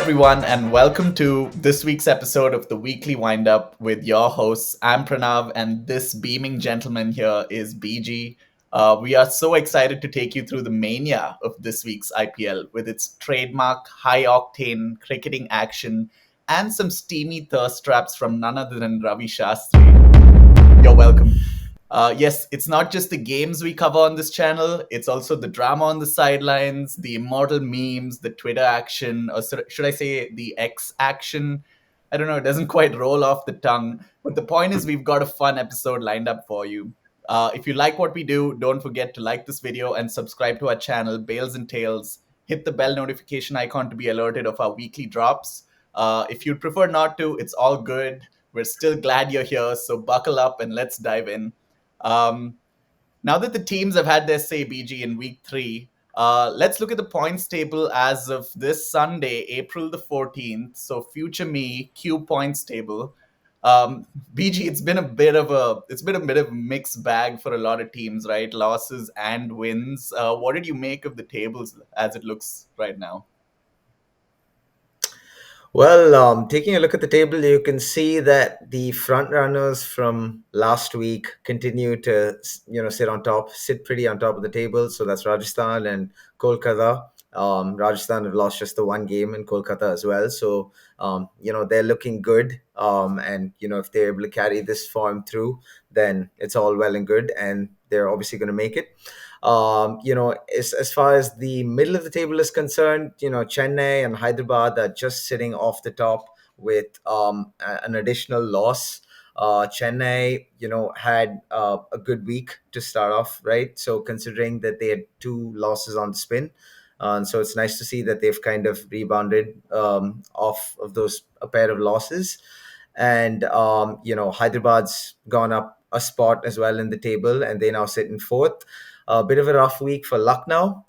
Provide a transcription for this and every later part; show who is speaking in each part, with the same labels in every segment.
Speaker 1: everyone, and welcome to this week's episode of the Weekly Windup with your hosts. I'm Pranav, and this beaming gentleman here is BG. We are so excited to take you through the mania of this week's IPL with its trademark high octane cricketing action and some steamy thirst traps from none other than Ravi Shastri. You're welcome. Yes, it's not just the games we cover on this channel, it's also the drama on the sidelines, the immortal memes, the Twitter action, or should I say the X action? I don't know, it doesn't quite roll off the tongue. But the point is, we've got a fun episode lined up for you. If you like what we do, don't forget to like this video and subscribe to our channel, Bales and Tails. Hit the bell notification icon to be alerted of our weekly drops. If you'd prefer not to, it's all good. We're still glad you're here, so buckle up and let's dive in. Um, Now that the teams have had their say, BG, in week three, let's look at the points table as of this Sunday, April the 14th. So future me, Q points table. BG, it's been a bit of a mixed bag for a lot of teams, right? Losses and wins. What did you make of the tables as it looks right now?
Speaker 2: Well, taking a look at the table, you can see that the front runners from last week continue to, sit pretty on top of the table. So that's Rajasthan and Kolkata. Rajasthan have lost just the one game in Kolkata as well. So, they're looking good. And if they're able to carry this form through, then it's all well and good. And they're obviously going to make it. As far as the middle of the table is concerned, Chennai and Hyderabad are just sitting off the top with an additional loss. Chennai, had a good week to start off, right? So considering that they had two losses on the spin, and so it's nice to see that they've kind of rebounded off of those a pair of losses. And Hyderabad's gone up a spot as well in the table, and they now sit in fourth. A bit of a rough week for Lucknow.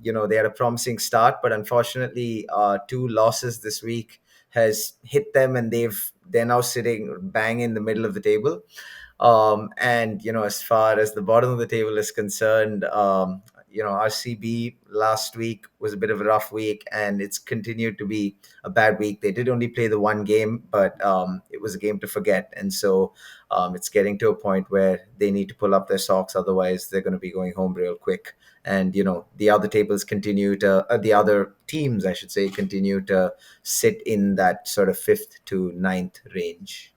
Speaker 2: They had a promising start, but unfortunately, two losses this week has hit them, and they're now sitting bang in the middle of the table. And as far as the bottom of the table is concerned, RCB last week was a bit of a rough week, and it's continued to be a bad week. They did only play the one game, but it was a game to forget, and so it's getting to a point where they need to pull up their socks, otherwise they're going to be going home real quick. And the other tables continue to the other teams, I should say, continue to sit in that sort of fifth to ninth range.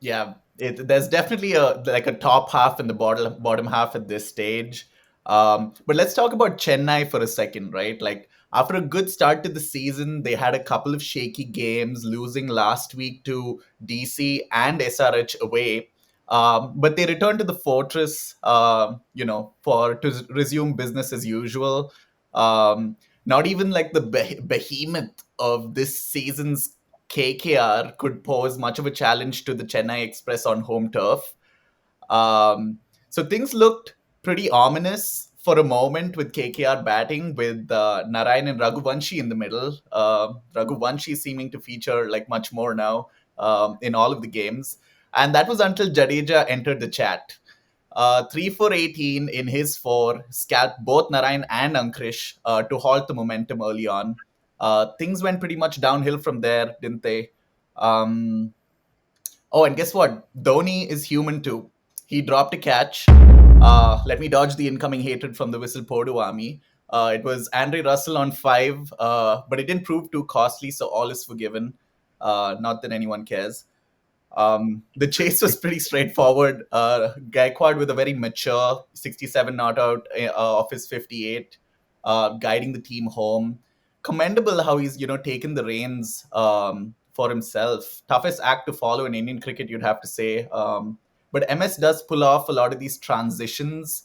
Speaker 1: Yeah, there's definitely a top half and the bottom half at this stage. But let's talk about Chennai for a second, right? Like after a good start to the season, they had a couple of shaky games, losing last week to DC and SRH away. But they returned to the fortress, for to resume business as usual. Um, Not even like the behemoth of this season's KKR could pose much of a challenge to the Chennai Express on home turf. So things looked pretty ominous for a moment with KKR batting with Narayan and Raghuvanshi in the middle. Raghuvanshi seeming to feature like much more now in all of the games. And that was until Jadeja entered the chat. 3 for 18 in his four, scalped both Narayan and Ankrish to halt the momentum early on. Things went pretty much downhill from there, didn't they? Um, Oh, and guess what? Dhoni is human too. He dropped a catch. Let me dodge the incoming hatred from the Whistle Podu army. It was Andre Russell on five, but it didn't prove too costly, so all is forgiven. Not that anyone cares. The chase was pretty straightforward. Gaikwad with a very mature 67 not out of his 58, guiding the team home. Commendable how he's taken the reins for himself. Toughest act to follow in Indian cricket, you'd have to say. But MS does pull off a lot of these transitions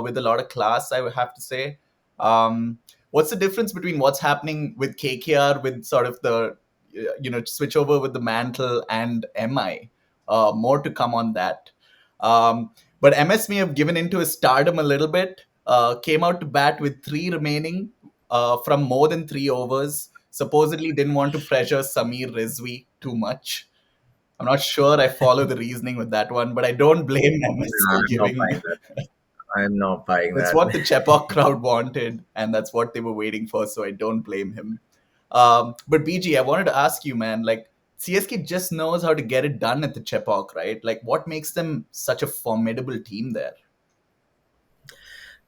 Speaker 1: with a lot of class, I would have to say. What's the difference between what's happening with KKR with sort of the switch over with the mantle and MI? More to come on that. But MS may have given into his stardom a little bit. Came out to bat with three remaining from more than 3 overs. Supposedly didn't want to pressure Samir Rizvi too much. I'm not sure I follow the reasoning with that one, but I don't blame MS
Speaker 2: Nah,
Speaker 1: for
Speaker 2: I'm not
Speaker 1: giving.
Speaker 2: buying that. I'm not buying
Speaker 1: That's
Speaker 2: that.
Speaker 1: what the Chepauk crowd wanted, and that's what they were waiting for, so I don't blame him. But BG, I wanted to ask you, man, like CSK just knows how to get it done at the Chepauk, right? Like, what makes them such a formidable team there?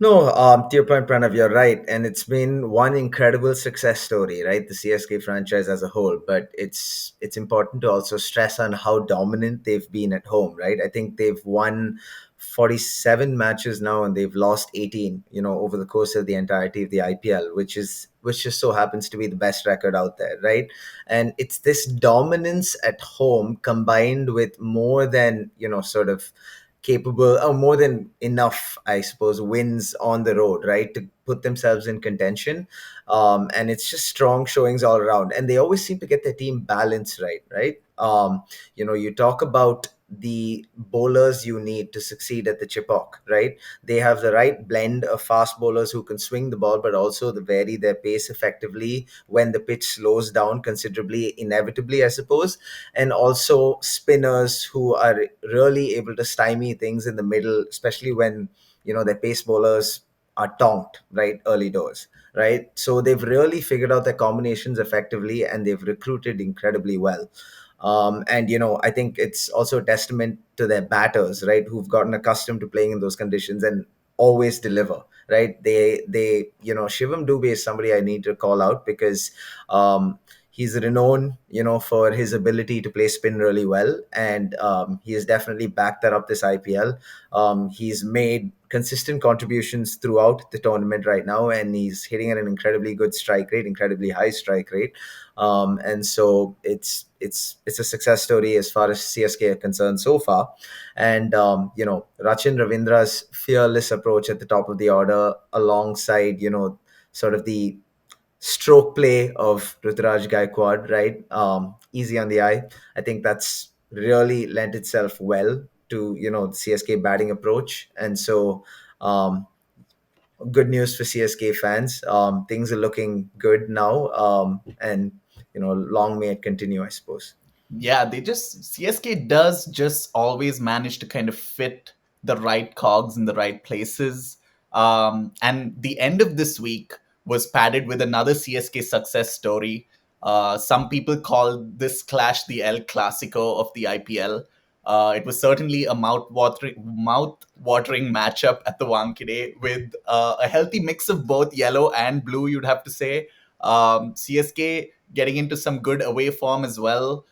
Speaker 2: No, to your point, Pranav, you're right, and it's been one incredible success story, right? The CSK franchise as a whole, but it's important to also stress on how dominant they've been at home, right? I think they've won 47 matches now, and they've lost 18, over the course of the entirety of the IPL, which just so happens to be the best record out there, right? And it's this dominance at home combined with more than sort of capable or more than enough, I suppose, wins on the road, right, to put themselves in contention. And it's just strong showings all around, and they always seem to get their team balance right. You talk about the bowlers you need to succeed at the Chipok, right? They have the right blend of fast bowlers who can swing the ball, but also the vary their pace effectively when the pitch slows down considerably, inevitably, I suppose, and also spinners who are really able to stymie things in the middle, especially when their pace bowlers are tonked right early doors, right? So they've really figured out their combinations effectively, and they've recruited incredibly well. And I think it's also a testament to their batters, right, who've gotten accustomed to playing in those conditions and always deliver, right? They Shivam Dubey is somebody I need to call out because he's renowned, for his ability to play spin really well, and he has definitely backed that up this IPL. He's made consistent contributions throughout the tournament right now, and he's hitting at an incredibly good strike rate, incredibly high strike rate. And so it's a success story as far as CSK are concerned so far. And Rachin Ravindra's fearless approach at the top of the order, alongside sort of the stroke play of Ruturaj Gaikwad, right? Easy on the eye. I think that's really lent itself well to the CSK batting approach, and so um, good news for CSK fans. Things are looking good now, and long may it continue, I suppose.
Speaker 1: Yeah, they just CSK does just always manage to kind of fit the right cogs in the right places. And the end of this week was padded with another CSK success story. Some people call this clash the El Clasico of the IPL. It was certainly a mouth-watering matchup at the Wankhede with a healthy mix of both yellow and blue, you'd have to say. CSK getting into some good away form as well.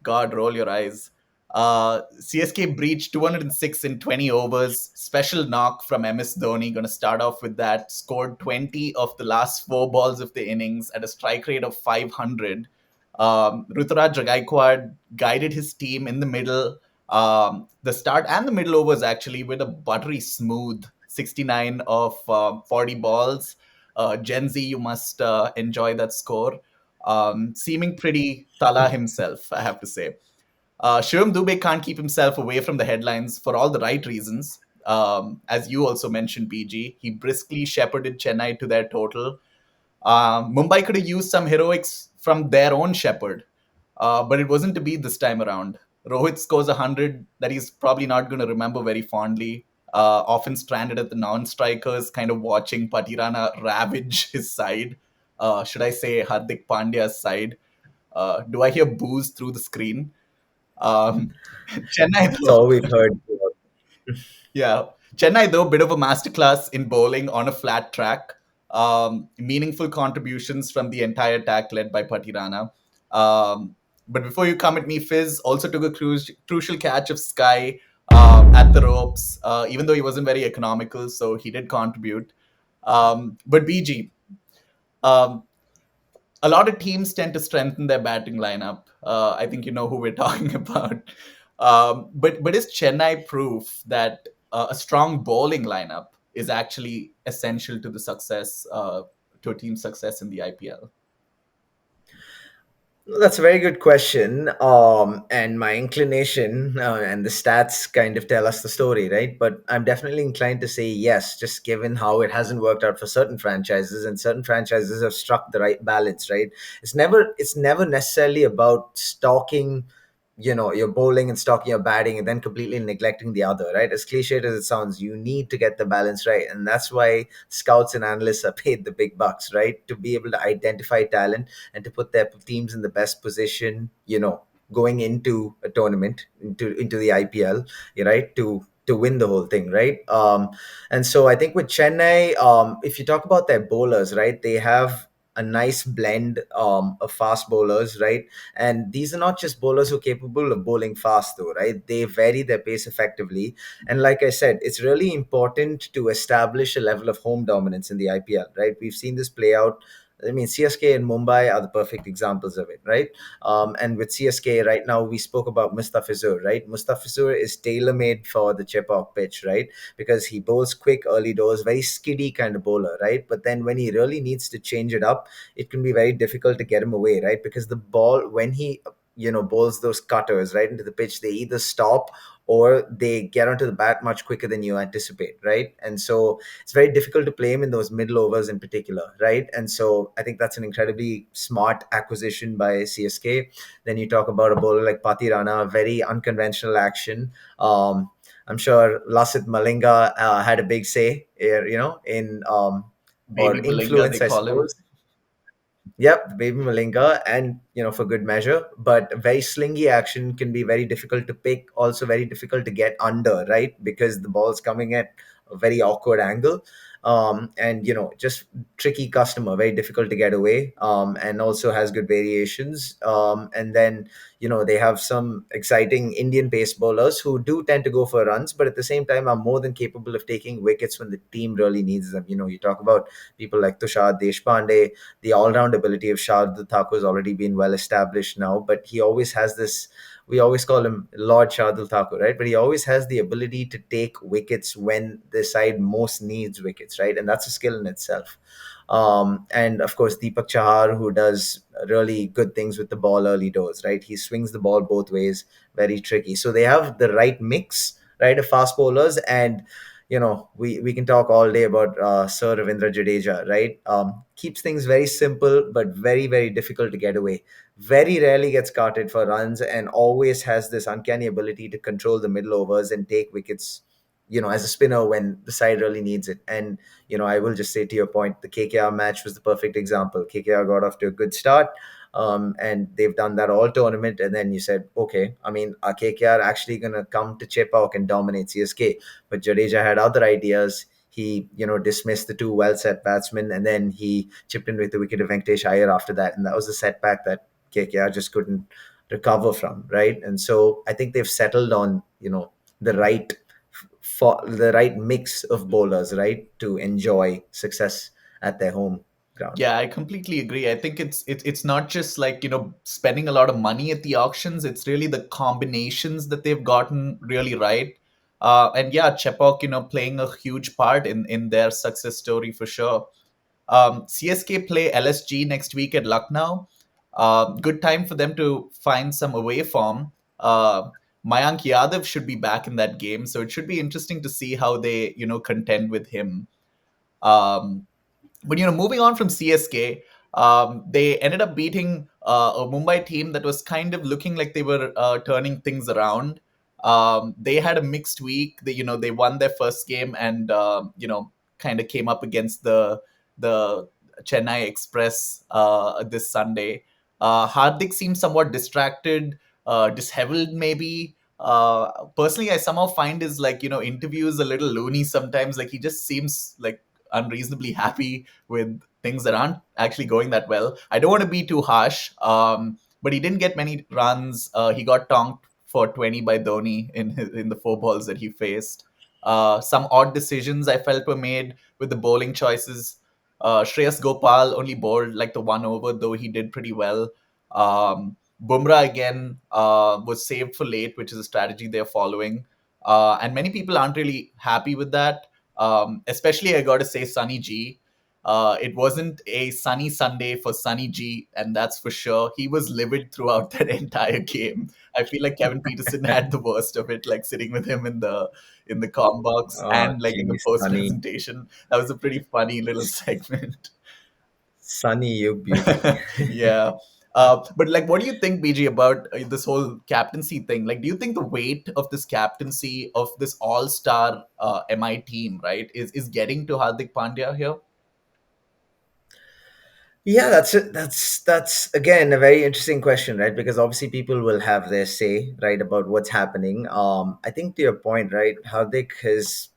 Speaker 1: God, roll your eyes. CSK breached 206 in 20 overs. Special knock from MS Dhoni. Going to start off with that. Scored 20 of the last four balls of the innings at a strike rate of 500. Ruturaj Gaikwad guided his team in the middle. The start and the middle overs actually with a buttery smooth 69 of 40 balls. Gen Z, you must enjoy that score. Seeming pretty Tala himself, I have to say. Shivam Dubey can't keep himself away from the headlines for all the right reasons. As you also mentioned, PG, he briskly shepherded Chennai to their total. Mumbai could have used some heroics from their own shepherd, but it wasn't to be this time around. Rohit scores 100 that he's probably not going to remember very fondly. Often stranded at the non-strikers, kind of watching Patirana ravage his side. Should I say Hardik Pandya's side? Do I hear boos through the screen? Um, Chennai,
Speaker 2: That's
Speaker 1: though,
Speaker 2: all we've heard.
Speaker 1: yeah, Chennai, though, bit of a masterclass in bowling on a flat track. Meaningful contributions from the entire attack led by Patirana. But before you come at me, Fizz also took a crucial catch of Sky at the ropes, even though he wasn't very economical, so he did contribute. But BG, um, a lot of teams tend to strengthen their batting lineup. I think you know who we're talking about. But is Chennai proof that a strong bowling lineup is actually essential to the success to a team's success in the IPL?
Speaker 2: That's a very good question. And my inclination and the stats kind of tell us the story, right? But I'm definitely inclined to say yes, just given how it hasn't worked out for certain franchises, and certain franchises have struck the right balance, right? It's never necessarily about stalking you're bowling and stocking your batting and then completely neglecting the other, right? As cliched as it sounds, you need to get the balance right, and that's why scouts and analysts are paid the big bucks, right? To be able to identify talent and to put their teams in the best position, going into a tournament, into the IPL, right? To win the whole thing, right? And so I think with Chennai, if you talk about their bowlers, right, they have a nice blend of fast bowlers, right? And these are not just bowlers who are capable of bowling fast, though, right? They vary their pace effectively. And like I said, it's really important to establish a level of home dominance in the IPL, right? We've seen this play out. I mean, CSK and Mumbai are the perfect examples of it, right? And with CSK right now, we spoke about Mustafizur, right? Mustafizur is tailor made for the Chepauk pitch, right? Because he bowls quick early doors, very skiddy kind of bowler, right? But then when he really needs to change it up, it can be very difficult to get him away, right? Because the ball, when he bowls those cutters right into the pitch, they either stop or they get onto the bat much quicker than you anticipate, right? And so it's very difficult to play him in those middle overs in particular, right? And so I think that's an incredibly smart acquisition by CSK. Then you talk about a bowler like Patirana, very unconventional action. I'm sure Lasit Malinga had a big say, in or
Speaker 1: Baby Malinga, they
Speaker 2: influence, I
Speaker 1: call him.
Speaker 2: suppose. Yep, baby Malinga, and for good measure. But very slingy action can be very difficult to pick, also very difficult to get under, right? Because the ball's coming at a very awkward angle. And just tricky customer, very difficult to get away. And also has good variations. And then they have some exciting Indian pace bowlers who do tend to go for runs, but at the same time are more than capable of taking wickets when the team really needs them. You talk about people like Tushar Deshpande. The all-round ability of Shardul Thakur has already been well established now, but he always has this. We always call him Lord Shardul Thakur, right? But he always has the ability to take wickets when the side most needs wickets, right? And that's a skill in itself. And of course, Deepak Chahar, who does really good things with the ball early doors, right? He swings the ball both ways, very tricky. So they have the right mix, right, of fast bowlers. And we can talk all day about Sir Ravindra Jadeja, right? Keeps things very simple, but very, very difficult to get away. Very rarely gets carted for runs and always has this uncanny ability to control the middle overs and take wickets, as a spinner when the side really needs it. And, I will just say to your point, the KKR match was the perfect example. KKR got off to a good start. And they've done that all tournament. And then you said, okay, I mean, are KKR actually going to come to Chepauk and dominate CSK? But Jadeja had other ideas. He, dismissed the two well set batsmen, and then he chipped in with the wicket of Venkatesh Iyer after that. And that was a setback that KKR just couldn't recover from, right? And so I think they've settled on, the right for the right mix of bowlers, right, to enjoy success at their home ground.
Speaker 1: Yeah, I completely agree. I think it's not just like, spending a lot of money at the auctions. It's really the combinations that they've gotten really right. And yeah, Chepok, playing a huge part in their success story for sure. CSK play LSG next week at Lucknow. Good time for them to find some away form. Mayank Yadav should be back in that game, so it should be interesting to see how they, contend with him. Um, but moving on from CSK, they ended up beating a Mumbai team that was kind of looking like they were turning things around. They had a mixed week. They won their first game and kind of came up against the Chennai Express this Sunday. Hardik seemed somewhat distracted, disheveled maybe. Personally, I somehow find his interviews a little loony sometimes. Like he just seems like unreasonably happy with things that aren't actually going that well. I don't want to be too harsh, but he didn't get many runs. He got tonked for 20 by Dhoni in the four balls that he faced. Some odd decisions I felt were made with the bowling choices. Shreyas Gopal only bowled like the one over, though he did pretty well. Bumrah again was saved for late, which is a strategy they're following. And many people aren't really happy with that. Especially, I got to say, Sunny G. It wasn't a sunny Sunday for Sunny G, and that's for sure. He was livid throughout that entire game. I feel like Kevin Peterson had the worst of it, like sitting with him in the com box
Speaker 2: Oh,
Speaker 1: and like in the
Speaker 2: geez,
Speaker 1: post
Speaker 2: Sunny,
Speaker 1: presentation. That was a pretty funny little segment.
Speaker 2: Sunny, you beauty.
Speaker 1: Yeah. But like, what do you think, BG, about this whole captaincy thing? Like, do you think the weight of this captaincy of this all-star MI team, right, is getting to Hardik Pandya here?
Speaker 2: Yeah, that's it. That's again a very interesting question, right? Because obviously people will have their say, right, about what's happening. I think to your point, right, Hardik has,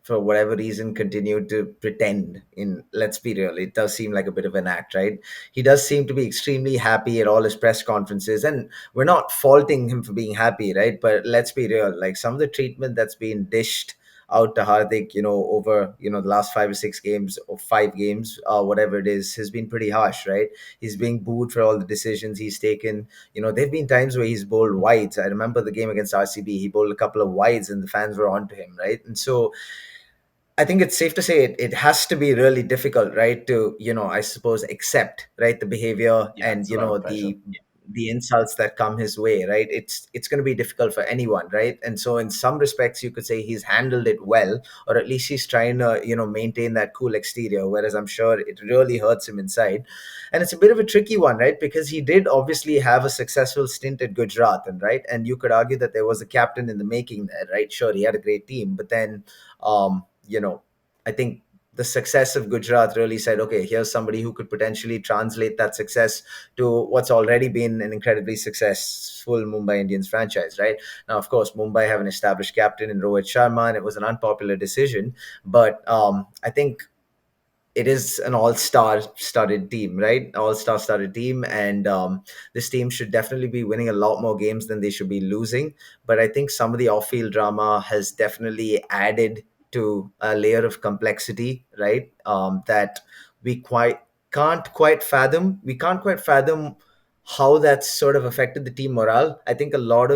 Speaker 2: for whatever reason, continued to pretend. In Let's be real, it does seem like a bit of an act, right? He does seem to be extremely happy at all his press conferences, and we're not faulting him for being happy, right? But let's be real, like some of the treatment that's been dished out to Hardik, over the last 5 or 6 games or 5 games, whatever it is, has been pretty harsh, right? He's being booed for all the decisions he's taken. There've been times where he's bowled wides. I remember the game against RCB, he bowled a couple of wides and the fans were onto him, right? And so I think it's safe to say it has to be really difficult, right? To, I suppose, accept, right, the behavior
Speaker 1: Yeah,
Speaker 2: and,
Speaker 1: it's a lot of pressure.
Speaker 2: the insults that come his way, right? It's going to be difficult for anyone, right? And so in some respects, you could say he's handled it well, or at least he's trying to, maintain that cool exterior, whereas I'm sure it really hurts him inside. And it's a bit of a tricky one, right? Because he did obviously have a successful stint at Gujarat, and right, and you could argue that there was a captain in the making there, right? Sure, he had a great team, but then I think the success of Gujarat really said, okay, here's somebody who could potentially translate that success to what's already been an incredibly successful Mumbai Indians franchise, right? Now, of course, Mumbai have an established captain in Rohit Sharma, and it was an unpopular decision, but I think it is an all-star studded team, right? All-star studded team, and this team should definitely be winning a lot more games than they should be losing. But I think some of the off-field drama has definitely added to a layer of complexity, right? That we quite can't quite fathom. We can't quite fathom how that's sort of affected the team morale. I think a lot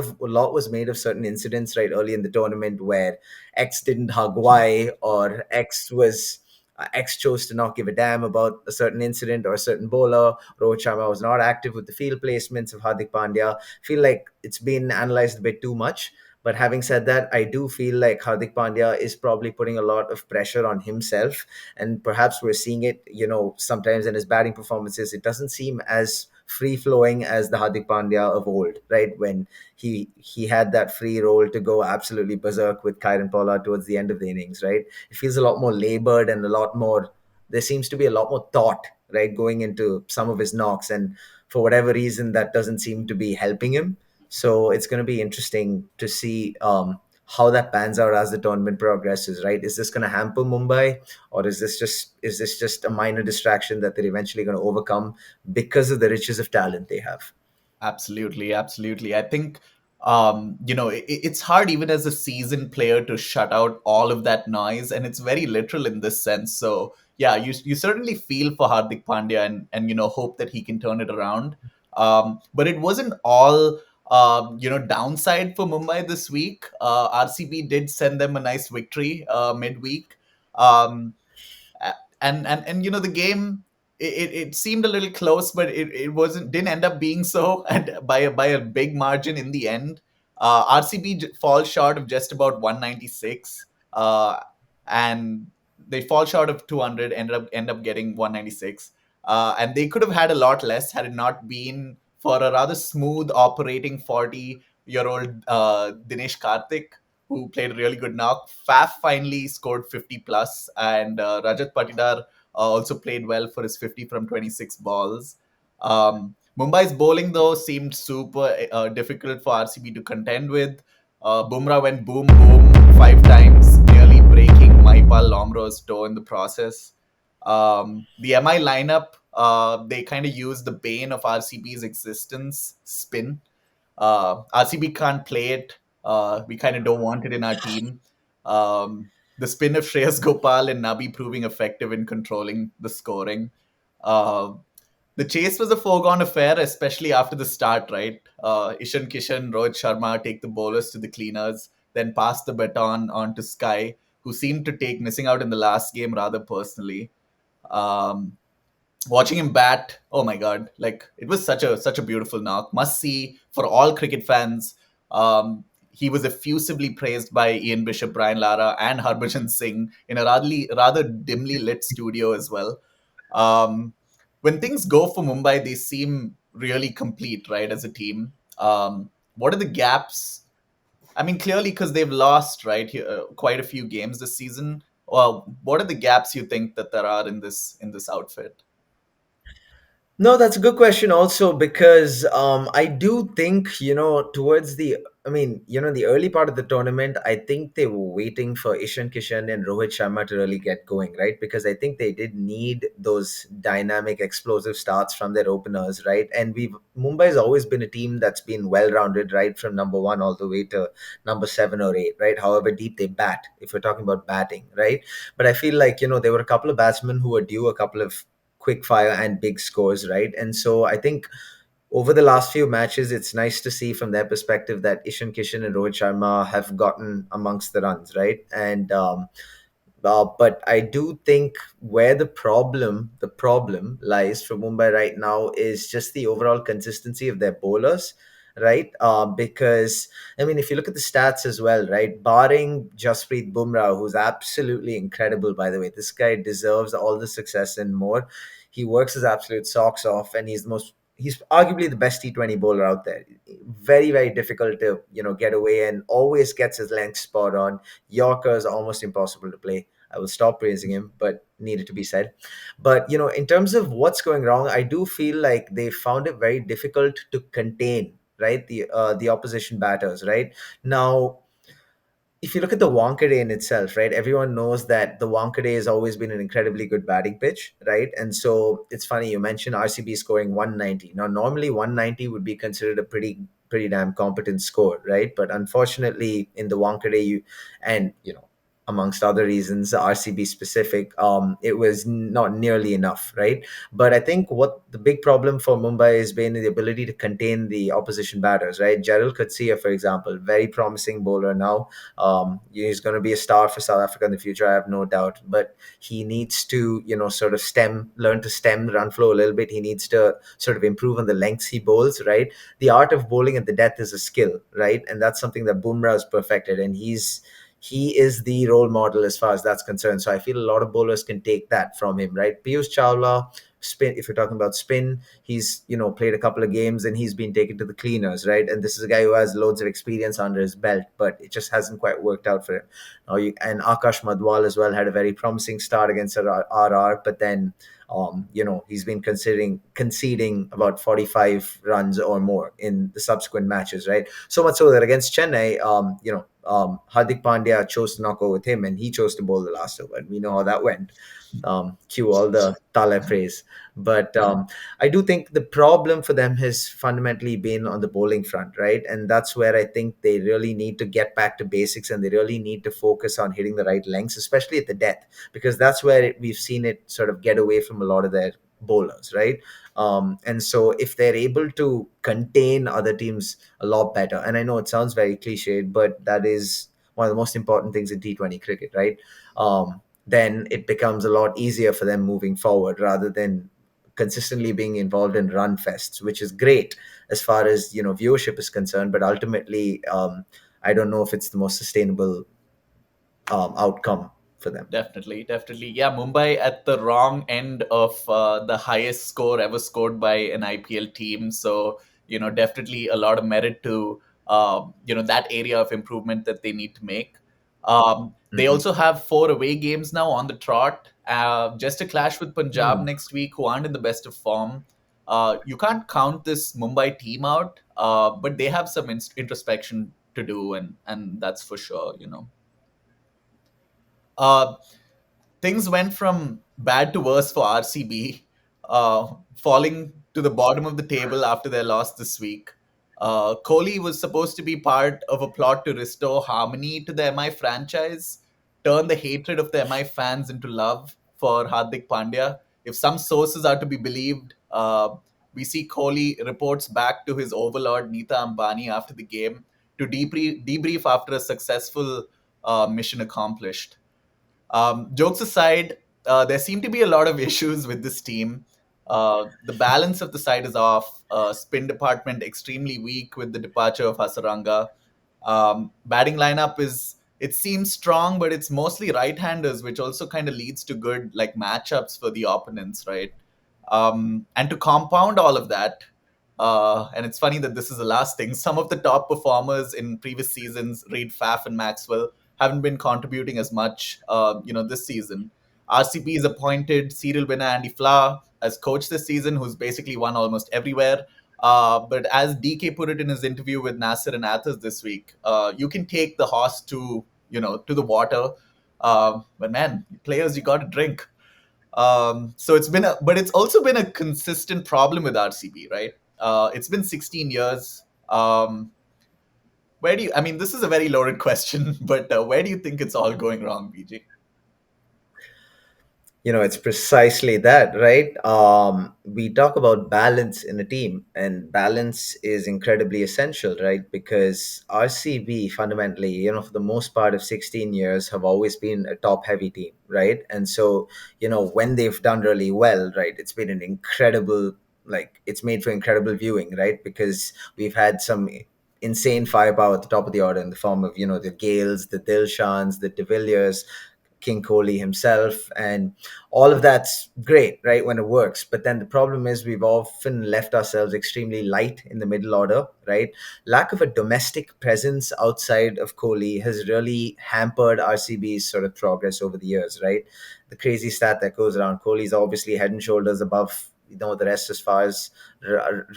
Speaker 2: was made of certain incidents right early in the tournament where X didn't hug Y, or X chose to not give a damn about a certain incident or a certain bowler. Rohit Sharma was not active with the field placements of Hardik Pandya. Feel like it's been analyzed a bit too much. But having said that, I do feel like Hardik Pandya is probably putting a lot of pressure on himself. And perhaps we're seeing it, sometimes in his batting performances. It doesn't seem as free flowing as the Hardik Pandya of old, right? When he had that free role to go absolutely berserk with Kyron Pollard towards the end of the innings, right? It feels a lot more labored and a lot more, there seems to be a lot more thought, right, going into some of his knocks. And for whatever reason, that doesn't seem to be helping him. So it's going to be interesting to see how that pans out as the tournament progresses, right? Is this going to hamper Mumbai, or is this just a minor distraction that they're eventually going to overcome because of the riches of talent they have?
Speaker 1: Absolutely, absolutely. I think it's hard even as a seasoned player to shut out all of that noise, and it's very literal in this sense. So yeah, you certainly feel for Hardik Pandya and hope that he can turn it around. But it wasn't all downside for Mumbai this week. RCB did send them a nice victory midweek. Um, and the game, it seemed a little close, but it didn't end up being so, and by a big margin in the end. RCB falls short of just about 196, and they fall short of 200, end up getting 196, and they could have had a lot less had it not been for a rather smooth operating 40-year-old Dinesh Karthik, who played a really good knock. Faf finally scored 50 plus, and Rajat Patidar also played well for his 50 from 26 balls. Mumbai's bowling, though, seemed super difficult for RCB to contend with. Bumrah went boom boom 5 times, nearly breaking Maipal Lomro's toe in the process. The MI lineup, they kind of used the bane of RCB's existence, spin. RCB can't play it. We kind of don't want it in our team. The spin of Shreyas Gopal and Nabi proving effective in controlling the scoring. Uh, the chase was a foregone affair, especially after the start, right? Ishan Kishan, Rohit Sharma take the bowlers to the cleaners, then pass the baton on to Sky, who seemed to take missing out in the last game rather personally. Um, Watching him bat, oh my god, like it was such a beautiful knock, must see for all cricket fans. He was effusively praised by Ian Bishop, Brian Lara, and Harbhajan Singh in a rather dimly lit studio as well. um, when things go for Mumbai, they seem really complete, right, as a team. What are the gaps? I mean, clearly because they've lost, right, quite a few games this season. Well, what are the gaps you think that there are in this outfit?
Speaker 2: No, that's a good question also because I do think, towards I mean, the early part of the tournament, I think they were waiting for Ishan Kishan and Rohit Sharma to really get going, right? Because I think they did need those dynamic, explosive starts from their openers, right? And Mumbai has always been a team that's been well rounded, right? From number one all the way to number seven or eight, right? However deep they bat, if we're talking about batting, right? But I feel like, there were a couple of batsmen who were due a couple of quick fire and big scores, right? And so I think over the last few matches, it's nice to see from their perspective that Ishan Kishan and Rohit Sharma have gotten amongst the runs, right? And but I do think where the problem lies for Mumbai right now is just the overall consistency of their bowlers, right? Because I mean, if you look at the stats as well, right, barring Jasprit Bumrah, who's absolutely incredible, by the way, this guy deserves all the success and more. He works his absolute socks off, and he's arguably the best T20 bowler out there. Very, very difficult to, get away, and always gets his length spot on. Yorkers are almost impossible to play. I will stop praising him, but needed to be said. But in terms of what's going wrong, I do feel like they found it very difficult to contain, right, the opposition batters, right? Now, if you look at the Wankhede in itself, right, everyone knows that the Wankhede has always been an incredibly good batting pitch, right? And so it's funny you mentioned RCB scoring 190. Now, normally 190 would be considered a pretty damn competent score, right? But unfortunately, in the Wankhede, and amongst other reasons, RCB specific, it was not nearly enough, right? But I think what the big problem for Mumbai has been the ability to contain the opposition batters, right? Gerald Coetzee, for example, very promising bowler now. He's going to be a star for South Africa in the future, I have no doubt. But he needs to, sort of learn to stem the run flow a little bit. He needs to sort of improve on the lengths he bowls, right? The art of bowling at the death is a skill, right? And that's something that Bumrah has perfected, and he is the role model as far as that's concerned. So I feel a lot of bowlers can take that from him, right? Piyush Chawla, spin. If you're talking about spin, he's played a couple of games and he's been taken to the cleaners, right? And this is a guy who has loads of experience under his belt, but it just hasn't quite worked out for him. And Akash Madwal as well had a very promising start against RR, but then he's been considering conceding about 45 runs or more in the subsequent matches, right? So much so that against Chennai, Hardik Pandya chose to not go with him, and he chose to bowl the last over. And we know how that went. Cue all the Tale praise. But I do think the problem for them has fundamentally been on the bowling front, right? And that's where I think they really need to get back to basics, and they really need to focus on hitting the right lengths, especially at the death, because that's where we've seen it sort of get away from a lot of their bowlers, right? And so if they're able to contain other teams a lot better, and I know it sounds very cliched, but that is one of the most important things in T20 cricket, right? Then it becomes a lot easier for them moving forward rather than consistently being involved in run fests, which is great as far as viewership is concerned, but ultimately I don't know if it's the most sustainable outcome for them.
Speaker 1: Definitely, definitely. Yeah, Mumbai at the wrong end of the highest score ever scored by an IPL team. So, definitely a lot of merit to, that area of improvement that they need to make. They
Speaker 2: Mhm.
Speaker 1: also have four away games now on the trot. Just a clash with Punjab
Speaker 2: Mm.
Speaker 1: next week, who aren't in the best of form. You can't count this Mumbai team out, but they have some introspection to do, and that's for sure. Uh, Things went from bad to worse for RCB, falling to the bottom of the table after their loss this week. Kohli was supposed to be part of a plot to restore harmony to the MI franchise, turn the hatred of the MI fans into love for Hardik Pandya. If some sources are to be believed, we see Kohli reports back to his overlord Nita Ambani after the game to debrief after a successful mission accomplished. Jokes aside, there seem to be a lot of issues with this team. The balance of the side is off. Spin department extremely weak with the departure of Hasaranga. Batting lineup is, it seems strong, but it's mostly right-handers, which also kind of leads to good like matchups for the opponents, right? And to compound all of that, and it's funny that this is the last thing, some of the top performers in previous seasons, Reid, Faf, and Maxwell, haven't been contributing as much, this season. RCB has appointed serial winner Andy Flower as coach this season, who's basically won almost everywhere. But as DK put it in his interview with Nasser and Athas this week, you can take the horse to the water, but man, players, you got to drink. So but it's also been a consistent problem with RCB, right? It's been 16 years. I mean, this is a very loaded question, but where do you think it's all going wrong, BG?
Speaker 2: It's precisely that, right? We talk about balance in a team, and balance is incredibly essential, right? Because RCB fundamentally, for the most part of 16 years, have always been a top heavy team, right? And so, when they've done really well, right, it's been an incredible, like, it's made for incredible viewing, right? Because we've had some insane firepower at the top of the order in the form of, the Gales, the Dilshans, the De Villiers, King Kohli himself, and all of that's great, right, when it works. But then the problem is we've often left ourselves extremely light in the middle order, right? Lack of a domestic presence outside of Kohli has really hampered RCB's sort of progress over the years, right? The crazy stat that goes around, Kohli's obviously head and shoulders above the rest as far as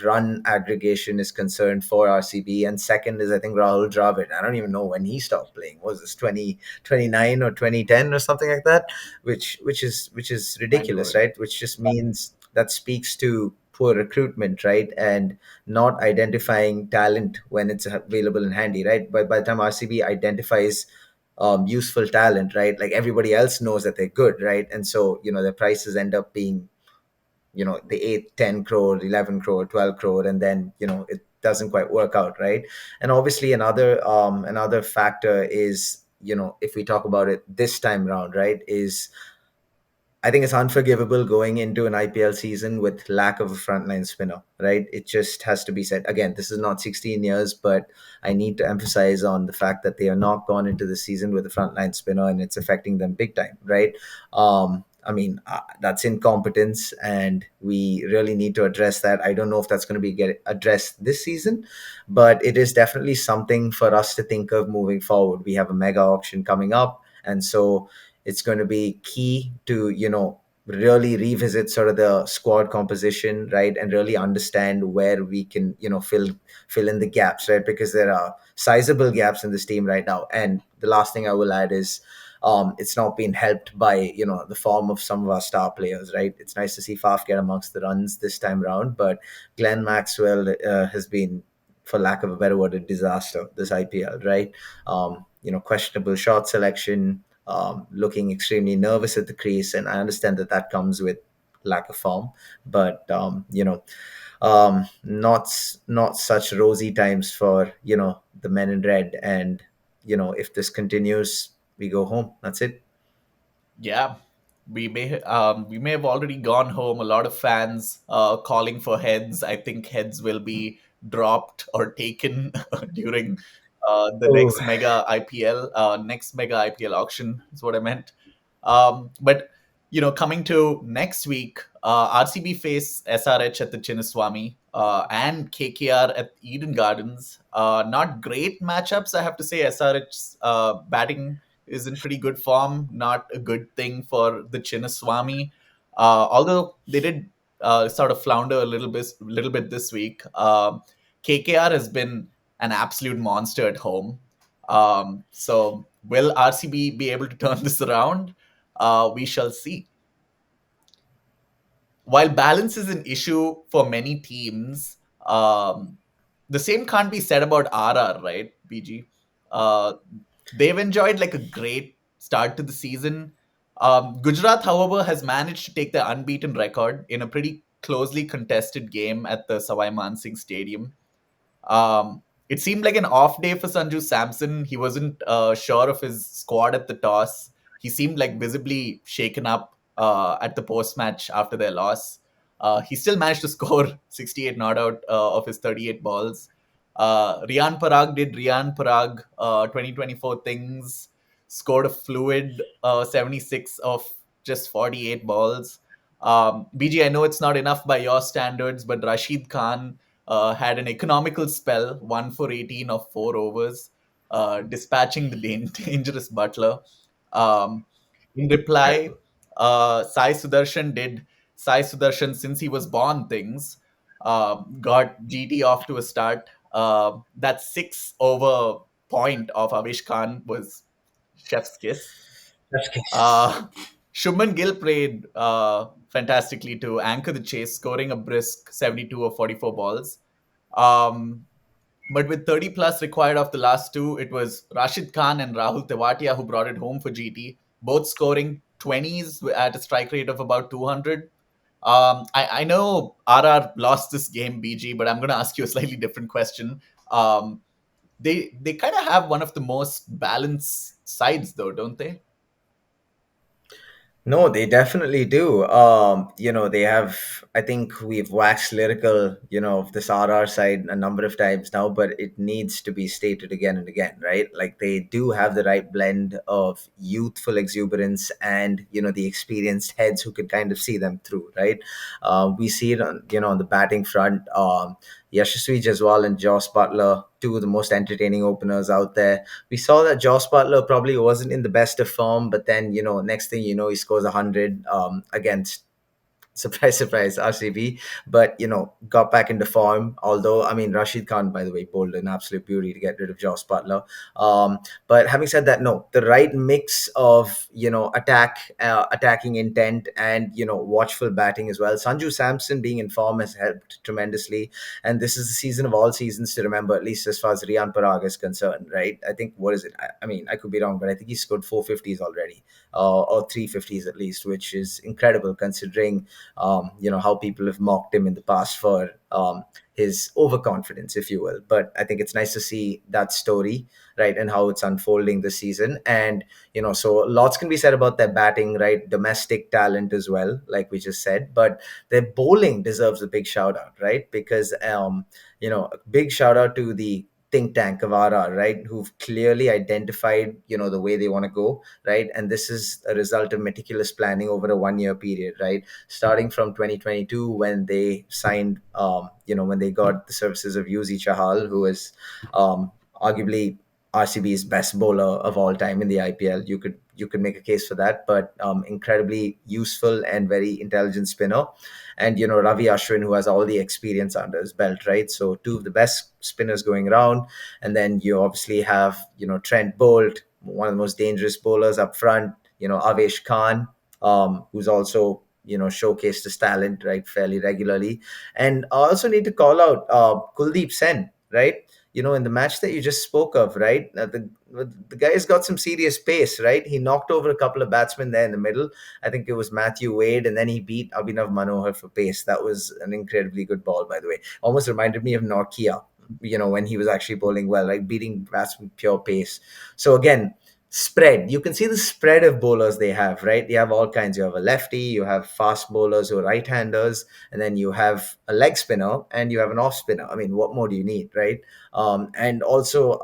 Speaker 2: run aggregation is concerned for RCB. And second is, I think, Rahul Dravid. I don't even know when he stopped playing. Was this 2029 or 2010 or something like that? Which is
Speaker 1: Mind
Speaker 2: ridiculous,
Speaker 1: blowing.
Speaker 2: right? Which just means that speaks to poor recruitment, right? And not identifying talent when it's available and handy, right? But by the time RCB identifies useful talent, right, like everybody else knows that they're good, right? And so their prices end up being the 8, 10 crore, 11 crore, 12 crore, and then it doesn't quite work out, right? And obviously another factor is, if we talk about it this time round, right, is I think it's unforgivable going into an IPL season with lack of a frontline spinner, right? It just has to be said. Again, this is not 16 years, but I need to emphasize on the fact that they are not gone into the season with a frontline spinner, and it's affecting them big time, right? I mean, that's incompetence, and we really need to address that. I don't know if that's going to be get addressed this season, but it is definitely something for us to think of moving forward. We have a mega auction coming up, and so it's going to be key to really revisit sort of the squad composition, right, and really understand where we can fill in the gaps, right, because there are sizable gaps in this team right now. And the last thing I will add is it's not been helped by the form of some of our star players, right? It's nice to see Faf get amongst the runs this time round, but Glenn Maxwell has been, for lack of a better word, a disaster this IPL, right? Questionable shot selection, looking extremely nervous at the crease, and I understand that that comes with lack of form, but not such rosy times for the men in red. And if this continues, we go home. That's it.
Speaker 1: Yeah, we may have already gone home. A lot of fans calling for heads. I think heads will be dropped or taken during the
Speaker 2: Oh,
Speaker 1: next mega IPL auction is what I meant. But coming to next week, RCB face SRH at the Chinnaswamy, and KKR at Eden Gardens. Not great matchups, I have to say. SRH's batting is in pretty good form. Not a good thing for the Chinnaswamy. Although they did sort of flounder a little bit this week. KKR has been an absolute monster at home. So will RCB be able to turn this around? We shall see. While balance is an issue for many teams, the same can't be said about RR, right, BG? Uh, they've enjoyed like a great start to the season. Gujarat, however, has managed to take the unbeaten record in a pretty closely contested game at the Savai Mansingh Stadium. It seemed like an off day for Sanju Samson. He wasn't sure of his squad at the toss. He seemed like visibly shaken up at the post match after their loss. He still managed to score 68 not out of his 38 balls. Rian Parag did Rian Parag 2024 things, scored a fluid 76 of just 48 balls. BG, I know it's not enough by your standards, but Rashid Khan had an economical spell, 1 for 18 of 4 overs, dispatching the dangerous Butler. Um, in reply, Sai Sudarshan, since he was born, things got GT off to a start. That 6 over point of Avish Khan was chef's kiss.
Speaker 2: That's okay.
Speaker 1: Uh, Shubman Gill played fantastically to anchor the chase, scoring a brisk 72 or 44 balls. Um, but with 30 plus required of the last two, it was Rashid Khan and Rahul Tewatia who brought it home for GT, both scoring 20s at a strike rate of about 200. I know RR lost this game, BG, but I'm going to ask you a slightly different question. Um, they kind of have one of the most balanced sides, though, don't they?
Speaker 2: No, they definitely do. They have, I think we've waxed lyrical, of this RR side a number of times now, but it needs to be stated again and again, right? Like they do have the right blend of youthful exuberance and, the experienced heads who could kind of see them through, right? We see it on the batting front. Yashasvi Jaiswal and Joss Butler, two of the most entertaining openers out there. We saw that Joss Butler probably wasn't in the best of form, but then next thing you know, he scores 100 against, surprise, surprise, RCB, but got back into form. Although, I mean, Rashid Khan, by the way, bowled an absolute beauty to get rid of Joss Butler. But having said that, no, the right mix of attacking intent and watchful batting as well. Sanju Samson being in form has helped tremendously, and this is the season of all seasons to remember, at least as far as Riyan Parag is concerned, right? I think what is it? I mean, I could be wrong, but I think he scored 450s already, or 350s at least, which is incredible considering how people have mocked him in the past for his overconfidence, if you will. But I think it's nice to see that story, right, and how it's unfolding this season. And so lots can be said about their batting, right, domestic talent as well, like we just said. But their bowling deserves a big shout out, right, because a big shout out to the think tank of RR, right, who've clearly identified, the way they want to go, right? And this is a result of meticulous planning over a 1 year period, right? Starting from 2022 when they signed, when they got the services of Yuzi Chahal, who is arguably RCB's best bowler of all time in the IPL. You could make a case for that, but incredibly useful and very intelligent spinner. And Ravi Ashwin, who has all the experience under his belt, right? So two of the best spinners going around, and then you obviously have Trent Bolt, one of the most dangerous bowlers up front. Avesh Khan, who's also showcased his talent right fairly regularly. And I also need to call out Kuldeep Sen, right? In the match that you just spoke of, right? The guy's got some serious pace, right? He knocked over a couple of batsmen there in the middle. I think it was Matthew Wade, and then he beat Abhinav Manohar for pace. That was an incredibly good ball, by the way. Almost reminded me of Norkia, when he was actually bowling well, like beating batsmen pure pace. So again, spread. You can see the spread of bowlers they have, right? You have all kinds. You have a lefty, you have fast bowlers who are right-handers, and then you have a leg spinner and you have an off spinner. I mean, what more do you need, right? And also,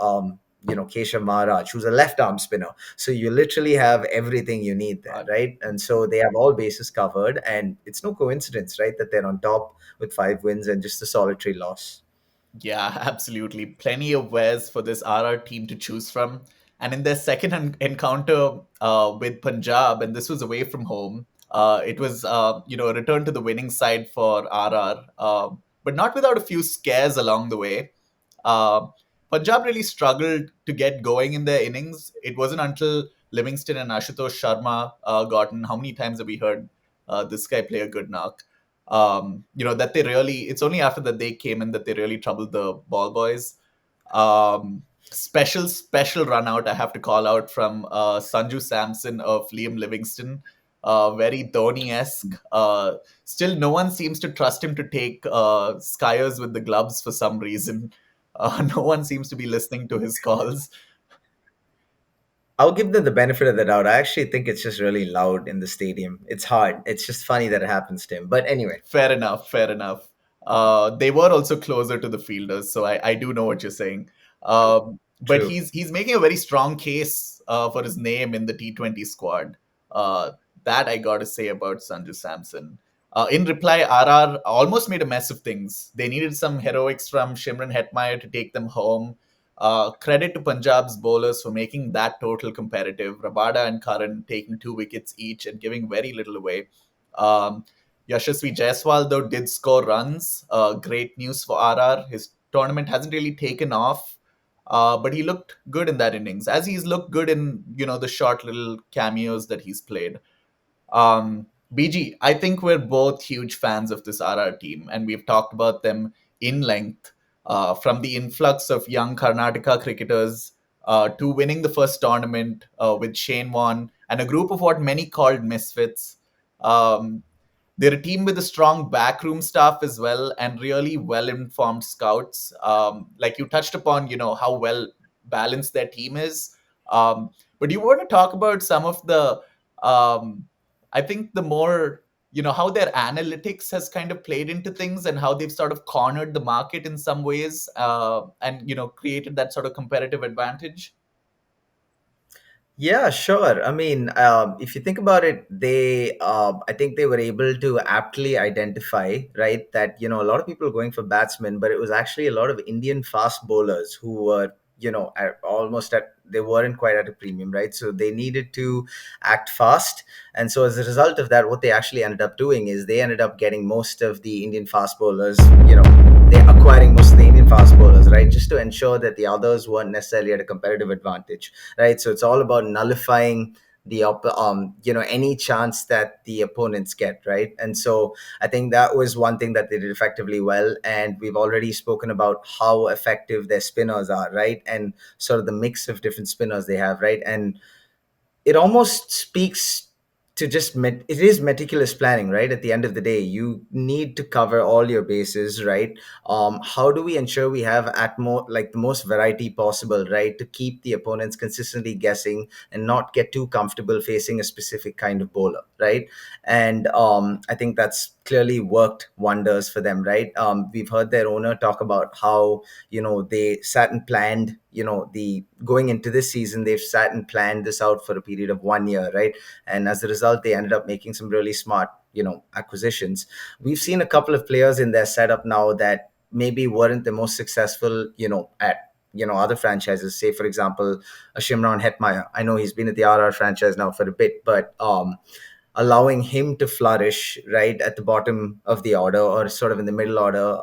Speaker 2: Keshav Maharaj, who's a left arm spinner. So you literally have everything you need there, right? And so they have all bases covered, and it's no coincidence, right, that they're on top with 5 wins and just a solitary loss.
Speaker 1: Yeah, absolutely. Plenty of wares for this RR team to choose from. And in their second encounter with Punjab, and this was away from home, it was a return to the winning side for RR, but not without a few scares along the way. Uh, Punjab really struggled to get going in their innings. It wasn't until Livingston and Ashutosh Sharma got in. How many times have we heard this guy play a good knock? That they really, it's only after that they came in that they really troubled the ball boys. Special run out I have to call out from Sanju Samson of Liam Livingston. Very Dhoni-esque. Still, no one seems to trust him to take skiers with the gloves for some reason. No one seems to be listening to his calls.
Speaker 2: I'll give them the benefit of the doubt. I actually think it's just really loud in the stadium. It's hard. It's just funny that it happens to him. But anyway,
Speaker 1: Fair enough, fair enough. They were also closer to the fielders, so I do know what you're saying. But
Speaker 2: true.
Speaker 1: he's making a very strong case for his name in the T20 squad. Uh, that I got to say about Sanju Samson. In reply, RR almost made a mess of things. They needed some heroics from Shimron Hetmeyer to take them home. Credit to Punjab's bowlers for making that total competitive. Rabada and Karan taking 2 wickets each and giving very little away. Um, Yashasvi Jaiswal, though, did score runs. Great news for RR. His tournament hasn't really taken off, but he looked good in that innings, as he's looked good in the short little cameos that he's played. BG, I think we're both huge fans of this RR team, and we've talked about them in length. From the influx of young Karnataka cricketers to winning the first tournament with Shane Warne and a group of what many called misfits. Um, they're a team with a strong backroom staff as well, and really well-informed scouts. Like you touched upon, how well balanced their team is. But you want to talk about some of the, um, I think the more, how their analytics has kind of played into things and how they've sort of cornered the market in some ways, and created that sort of competitive advantage.
Speaker 2: Yeah, sure. I mean, if you think about it, I think they were able to aptly identify, right, that, a lot of people were going for batsmen, but it was actually a lot of Indian fast bowlers who were, they weren't quite at a premium, right? So they needed to act fast. And so as a result of that, what they actually ended up doing is they ended up getting most of the Indian fast bowlers, they're acquiring most of the Indian fast bowlers, right, just to ensure that the others weren't necessarily at a competitive advantage, right? So it's all about nullifying any chance that the opponents get, right? And so I think that was one thing that they did effectively well. And we've already spoken about how effective their spinners are, right? And sort of the mix of different spinners they have, right? And it almost speaks to it is meticulous planning, right? At the end of the day, you need to cover all your bases, right? How do we ensure we have at more like the most variety possible, right, to keep the opponents consistently guessing and not get too comfortable facing a specific kind of bowler, right? And I think that's clearly worked wonders for them, right? We've heard their owner talk about how they sat and planned, the going into this season, they've sat and planned this out for a period of 1 year, right? And as a result, they ended up making some really smart, acquisitions. We've seen a couple of players in their setup now that maybe weren't the most successful, at other franchises. Say, for example, a Shimron Hetmeyer. I know he's been at the RR franchise now for a bit, but allowing him to flourish right at the bottom of the order or sort of in the middle order,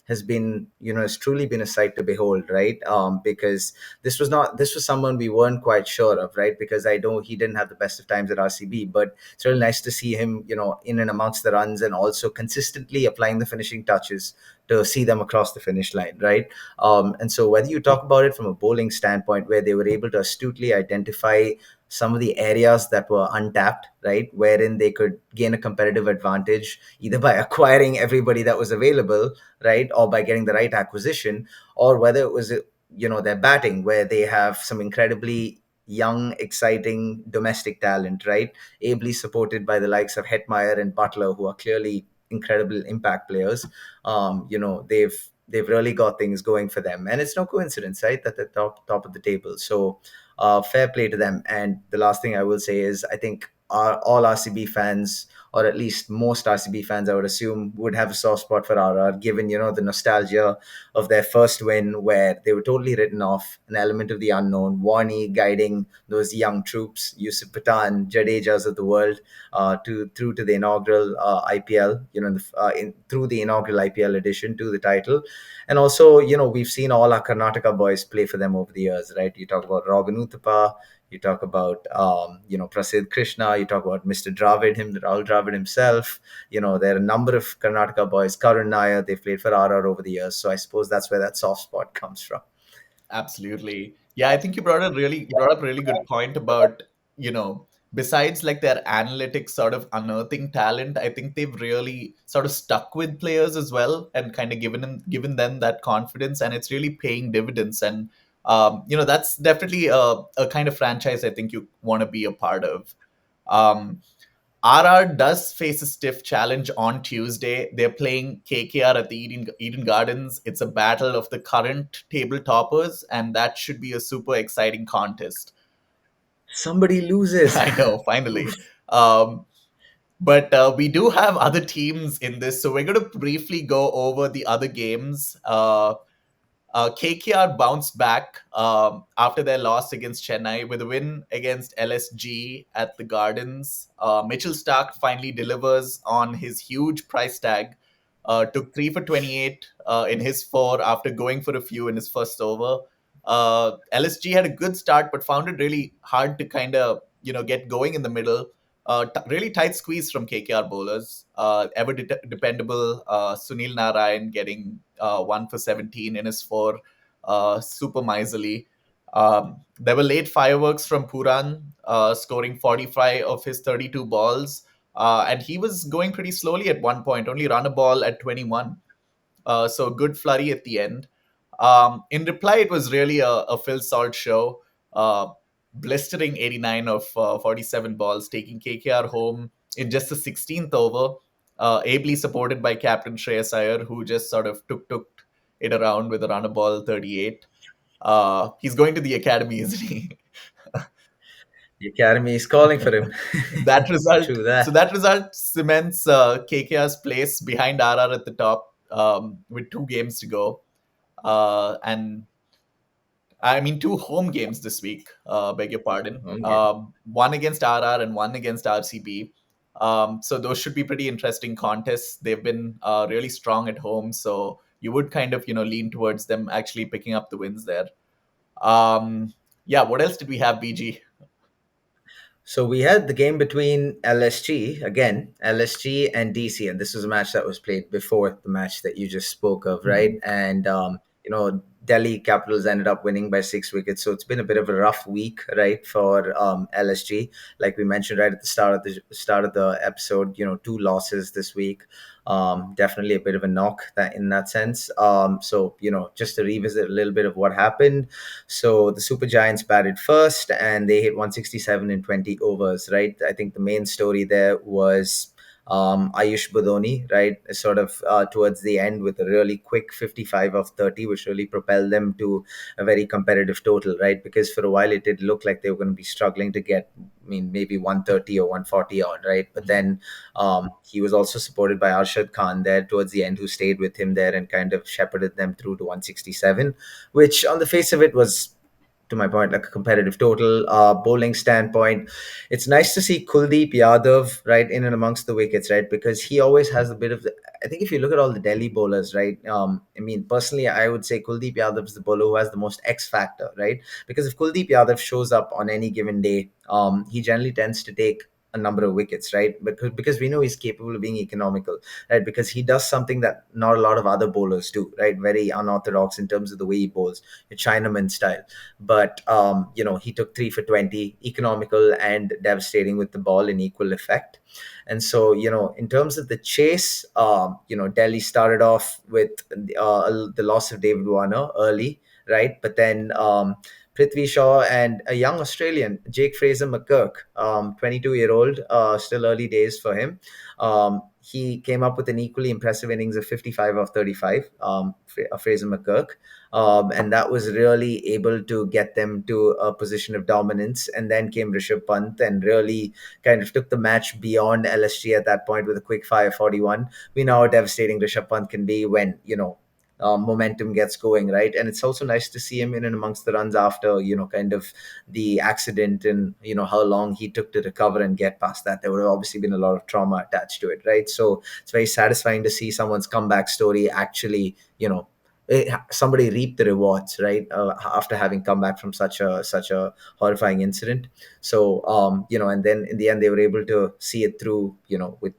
Speaker 2: has been, has truly been a sight to behold, right? Because this was someone we weren't quite sure of, right? Because I know he didn't have the best of times at RCB, but it's really nice to see him, in and amongst the runs and also consistently applying the finishing touches to see them across the finish line, right? And so whether you talk about it from a bowling standpoint, where they were able to astutely identify some of the areas that were untapped, right, wherein they could gain a competitive advantage either by acquiring everybody that was available, right, or by getting the right acquisition, or whether it was, their batting, where they have some incredibly young, exciting domestic talent, right, ably supported by the likes of Hetmeyer and Butler, who are clearly incredible impact players. They've really got things going for them, and it's no coincidence, right, that they're top of the table. So fair play to them. And the last thing I will say is, I think all RCB fans, or at least most RCB fans, I would assume, would have a soft spot for RR, given the nostalgia of their first win, where they were totally written off, an element of the unknown. Warney guiding those young troops, Yusuf Pathan, Jadejas of the world, to through to the inaugural IPL, through the inaugural IPL edition to the title. And also, we've seen all our Karnataka boys play for them over the years, right? You talk about Robin Uthappa, you talk about, Prasid Krishna, you talk about Mr. Rahul Dravid himself. There are a number of Karnataka boys, Karun Nair, they've played for RR over the years. So I suppose that's where that soft spot comes from.
Speaker 1: Absolutely. Yeah, I think you brought up a really good point about, besides like their analytics sort of unearthing talent, I think they've really sort of stuck with players as well and kind of given them that confidence, and it's really paying dividends. And that's definitely a kind of franchise I think you want to be a part of. Um, RR does face a stiff challenge on Tuesday. They're playing KKR at the Eden Gardens. It's a battle of the current table toppers, and that should be a super exciting contest.
Speaker 2: Somebody loses.
Speaker 1: I know, finally. Um, But we do have other teams in this, so we're going to briefly go over the other games. KKR bounced back after their loss against Chennai with a win against LSG at the Gardens. Mitchell Stark finally delivers on his huge price tag. Took 3 for 28 in his four after going for a few in his first over. LSG had a good start, but found it really hard to kind of get going in the middle. Really tight squeeze from KKR bowlers. Ever dependable Sunil Narayan getting 1 for 17 in his four, super miserly. There were late fireworks from Puran, scoring 45 of his 32 balls. And he was going pretty slowly at one point, only run a ball at 21. So good flurry at the end. In reply, it was really a Phil Salt show. Uh, Blistering 89 of 47 balls, taking KKR home in just the 16th over, ably supported by captain Shreyas Iyer, who just sort of took it around with a run a ball 38. He's going to the academy, isn't he?
Speaker 2: The academy is calling for him.
Speaker 1: that result,
Speaker 2: True
Speaker 1: so
Speaker 2: that.
Speaker 1: that result cements KKR's place behind RR at the top with 2 games to go. And I mean, 2 home games this week. Beg your pardon.
Speaker 2: Okay.
Speaker 1: One against RR and one against RCB. So those should be pretty interesting contests. They've been really strong at home, so you would kind of lean towards them actually picking up the wins there. Um, yeah. What else did we have, BG?
Speaker 2: So we had the game between LSG and DC, and this was a match that was played before the match that you just spoke of, right?
Speaker 1: Mhm.
Speaker 2: And Delhi Capitals ended up winning by 6 wickets. So it's been a bit of a rough week, right, for LSG. Like we mentioned right at the start of the episode, 2 losses this week. Definitely a bit of a knock that in that sense. So just to revisit a little bit of what happened. So the Super Giants batted first and they hit 167 in 20 overs, right? I think the main story there was Ayush Budoni, right? Sort of towards the end with a really quick 55 of 30, which really propelled them to a very competitive total, right? Because for a while it did look like they were going to be struggling to get, I mean, maybe 130 or 140 odd, right? But then he was also supported by Arshad Khan there towards the end, who stayed with him there and kind of shepherded them through to 167, which on the face of it was, to my point, like a competitive total. Bowling standpoint, it's nice to see Kuldeep Yadav right in and amongst the wickets, right? Because he always has a bit of the, I think if you look at all the Delhi bowlers, right? I mean, personally, I would say Kuldeep Yadav is the bowler who has the most X factor, right? Because if Kuldeep Yadav shows up on any given day, he generally tends to take a number of wickets, right? Because we know he's capable of being economical, right? Because he does something that not a lot of other bowlers do, right? Very unorthodox in terms of the way he bowls, a Chinaman style. But he took 3 for 20, economical and devastating with the ball in equal effect. And so, in terms of the chase, Delhi started off with the loss of David Warner early, right? But then Prithvi Shaw and a young Australian, Jake Fraser McGurk, 22-year-old, still early days for him. He came up with an equally impressive innings of 55 of 35, Fraser McGurk. And that was really able to get them to a position of dominance. And then came Rishabh Pant and really kind of took the match beyond LSG at that point with a quick fire 41. We know how devastating Rishabh Pant can be when, momentum gets going, right? And it's also nice to see him in and amongst the runs after, kind of the accident and, how long he took to recover and get past that. There would have obviously been a lot of trauma attached to it, right? So it's very satisfying to see someone's comeback story actually, somebody reap the rewards, right? After having come back from such a horrifying incident. So and then in the end they were able to see it through, with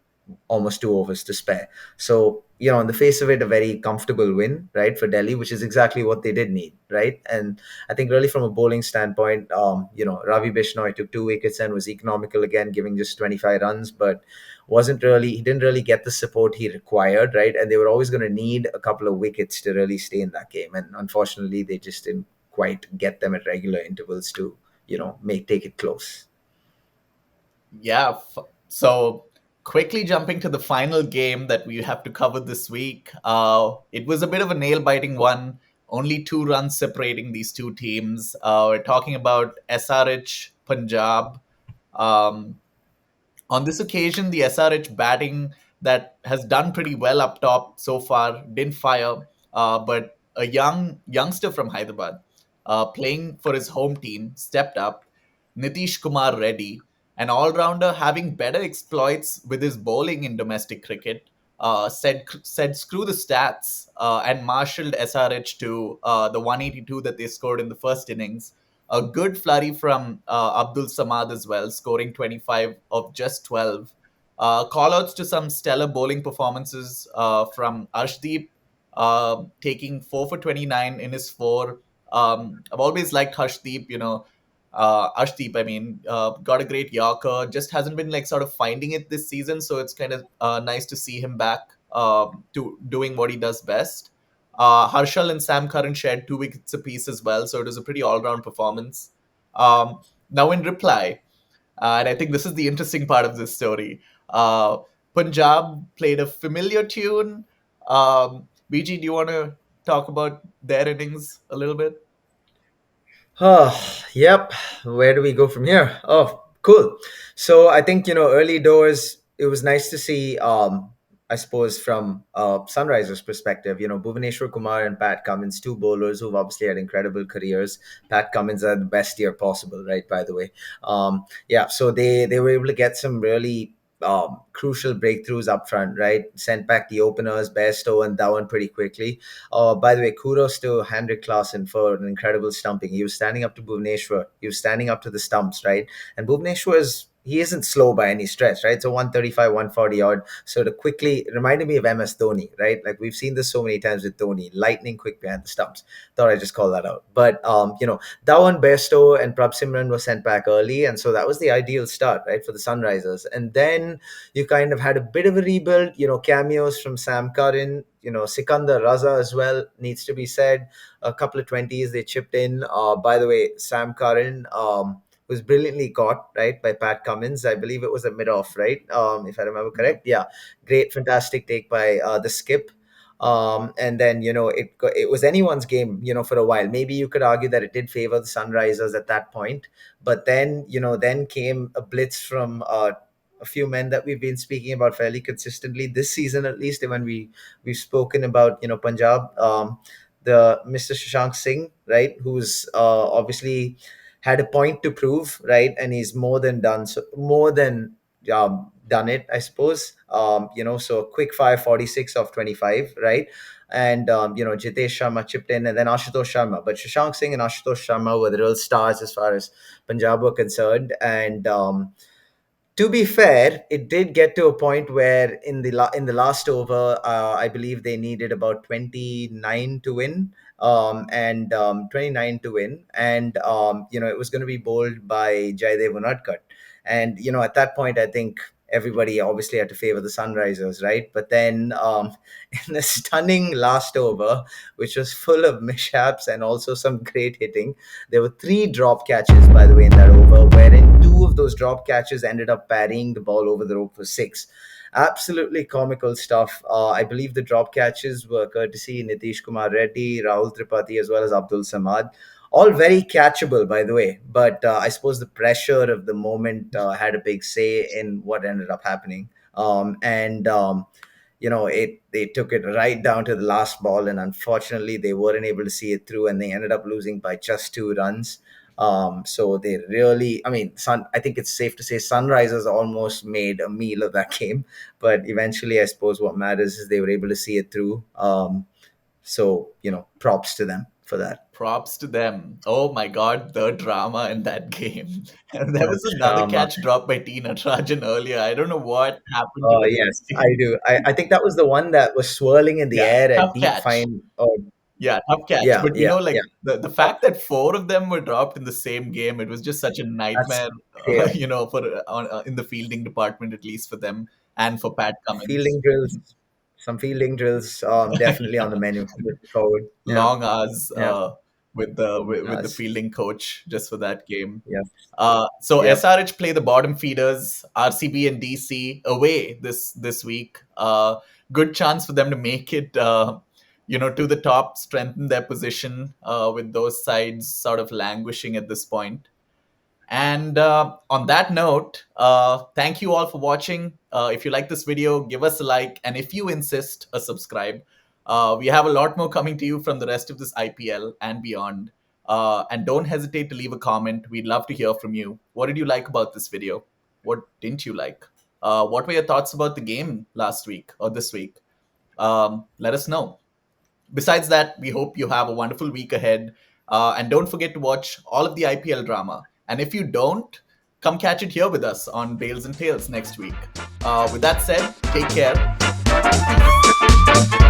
Speaker 2: almost 2 overs to spare. So, on the face of it, a very comfortable win, right, for Delhi, which is exactly what they did need, right? And I think really from a bowling standpoint, Ravi Bishnoi took 2 wickets and was economical again, giving just 25 runs, but he didn't really get the support he required, right? And they were always going to need a couple of wickets to really stay in that game. And unfortunately, they just didn't quite get them at regular intervals to, make take it close.
Speaker 1: Yeah. So quickly jumping to the final game that we have to cover this week. It was a bit of a nail biting one. Only 2 runs separating these two teams. We're talking about SRH Punjab. Um, On this occasion, the SRH batting that has done pretty well up top so far didn't fire, but a youngster from Hyderabad, playing for his home team, stepped up. Nitish Kumar Reddy, an all-rounder having better exploits with his bowling in domestic cricket, said screw the stats and marshaled SRH to the 182 that they scored in the first innings. A good flurry from Abdul Samad as well, scoring 25 of just 12. Callouts to some stellar bowling performances from Arshdeep, taking 4 for 29 in his four. I've always liked Harshdeep, Arshdeep, I mean, got a great Yorker, just hasn't been like sort of finding it this season. So it's kind of nice to see him back to doing what he does best. Harshal and Sam Curran shared 2 wickets apiece as well, so it was a pretty all-round performance. Now, in reply, and I think this is the interesting part of this story, Punjab played a familiar tune. BG, do you want to talk about their innings a little bit?
Speaker 2: Oh, yep. Where do we go from here? Oh, cool. So I think, early doors, it was nice to see, I suppose, from Sunrisers' perspective, Bhuvaneshwar Kumar and Pat Cummins, two bowlers who've obviously had incredible careers. Pat Cummins had the best year possible, right, by the way. Yeah, so they were able to get some really crucial breakthroughs up front, right? Sent back the openers, Bairstow and Dhawan pretty quickly. By the way, kudos to Hendrik Klaasen for an incredible stumping. He was standing up to Bhuvneshwar. He was standing up to the stumps, right? And Bhuvneshwar he isn't slow by any stretch, right? So 135, 140 odd. So to quickly it reminded me of MS Dhoni, right? Like we've seen this so many times with Dhoni, lightning quick behind the stumps. Thought I'd just call that out. But Dhawan, Bairstow, and Prab Simran were sent back early, and so that was the ideal start, right, for the Sunrisers. And then you kind of had a bit of a rebuild, cameos from Sam Curran, Sikandar Raza as well, needs to be said. A couple of 20s they chipped in. By the way, Sam Curran was brilliantly caught, right, by Pat Cummins. I believe it was a mid-off, right, if I remember
Speaker 1: Yep.
Speaker 2: correct. Yeah, great, fantastic take by the skip. And then it was anyone's game, for a while. Maybe you could argue that it did favor the Sunrisers at that point, but then then came a blitz from a few men that we've been speaking about fairly consistently this season, at least when we've spoken about Punjab. The Mr. Shashank Singh, right, who's obviously had a point to prove, right, and he's more than done it, I suppose. So a quick fire 46 of 25, right? And Jitesh Sharma chipped in, and then Ashutosh Sharma. But Shashank Singh and Ashutosh Sharma were the real stars as far as Punjab were concerned. And to be fair, it did get to a point where in the last over, I believe they needed about 29 to win, and 29 to win, and it was going to be bowled by Jaidev Unadkat, and at that point, I think everybody obviously had to favor the Sunrisers, right? But then in a stunning last over, which was full of mishaps and also some great hitting, there were three drop catches, by the way, in that over, wherein two of those drop catches ended up parrying the ball over the rope for six. Absolutely comical stuff. I believe the drop catches were courtesy Nitish Kumar Reddy, Rahul Tripathi, as well as Abdul Samad. All very catchable, by the way. But I suppose the pressure of the moment had a big say in what ended up happening. And they took it right down to the last ball, and unfortunately they weren't able to see it through, and they ended up losing by just 2 runs. So they really, I mean, I think it's safe to say Sunrisers almost made a meal of that game, but eventually I suppose what matters is they were able to see it through. So props to them for that.
Speaker 1: Props to them. Oh my god, the drama in that game. And there
Speaker 2: The
Speaker 1: was another
Speaker 2: drama.
Speaker 1: catch dropped by T Natarajan earlier. I don't know what happened to
Speaker 2: Oh
Speaker 1: the
Speaker 2: yes, I
Speaker 1: catching.
Speaker 2: do. I think that was the one that was swirling in the
Speaker 1: Yeah,
Speaker 2: air at
Speaker 1: tough
Speaker 2: deep
Speaker 1: catch.
Speaker 2: fine. Oh
Speaker 1: Yeah, tough catch.
Speaker 2: yeah,
Speaker 1: But
Speaker 2: yeah, yeah.
Speaker 1: like the fact that four of them were dropped in the same game, it was just such a
Speaker 2: That's
Speaker 1: nightmare,
Speaker 2: chaos.
Speaker 1: for in the fielding department, at least for them and for Pat Cummins.
Speaker 2: Fielding drills, some fielding drills, definitely on the menu moving forward. Yeah,
Speaker 1: Long hours
Speaker 2: yeah,
Speaker 1: with the
Speaker 2: yes,
Speaker 1: fielding coach just for that game.
Speaker 2: yes,
Speaker 1: So
Speaker 2: yep.
Speaker 1: SRH play the bottom feeders, RCB and DC away this week. Good chance for them to make it, to the top, strengthen their position with those sides sort of languishing at this point. And on that note, thank you all for watching. If you like this video, give us a like, and if you insist, a subscribe. We have a lot more coming to you from the rest of this IPL and beyond. And don't hesitate to leave a comment. We'd love to hear from you. What did you like about this video? What didn't you like? What were your thoughts about the game last week or this week? Let us know. Besides that, we hope you have a wonderful week ahead. And don't forget to watch all of the IPL drama. And if you don't, come catch it here with us on Bales and Tales next week. With that said, take care. Peace.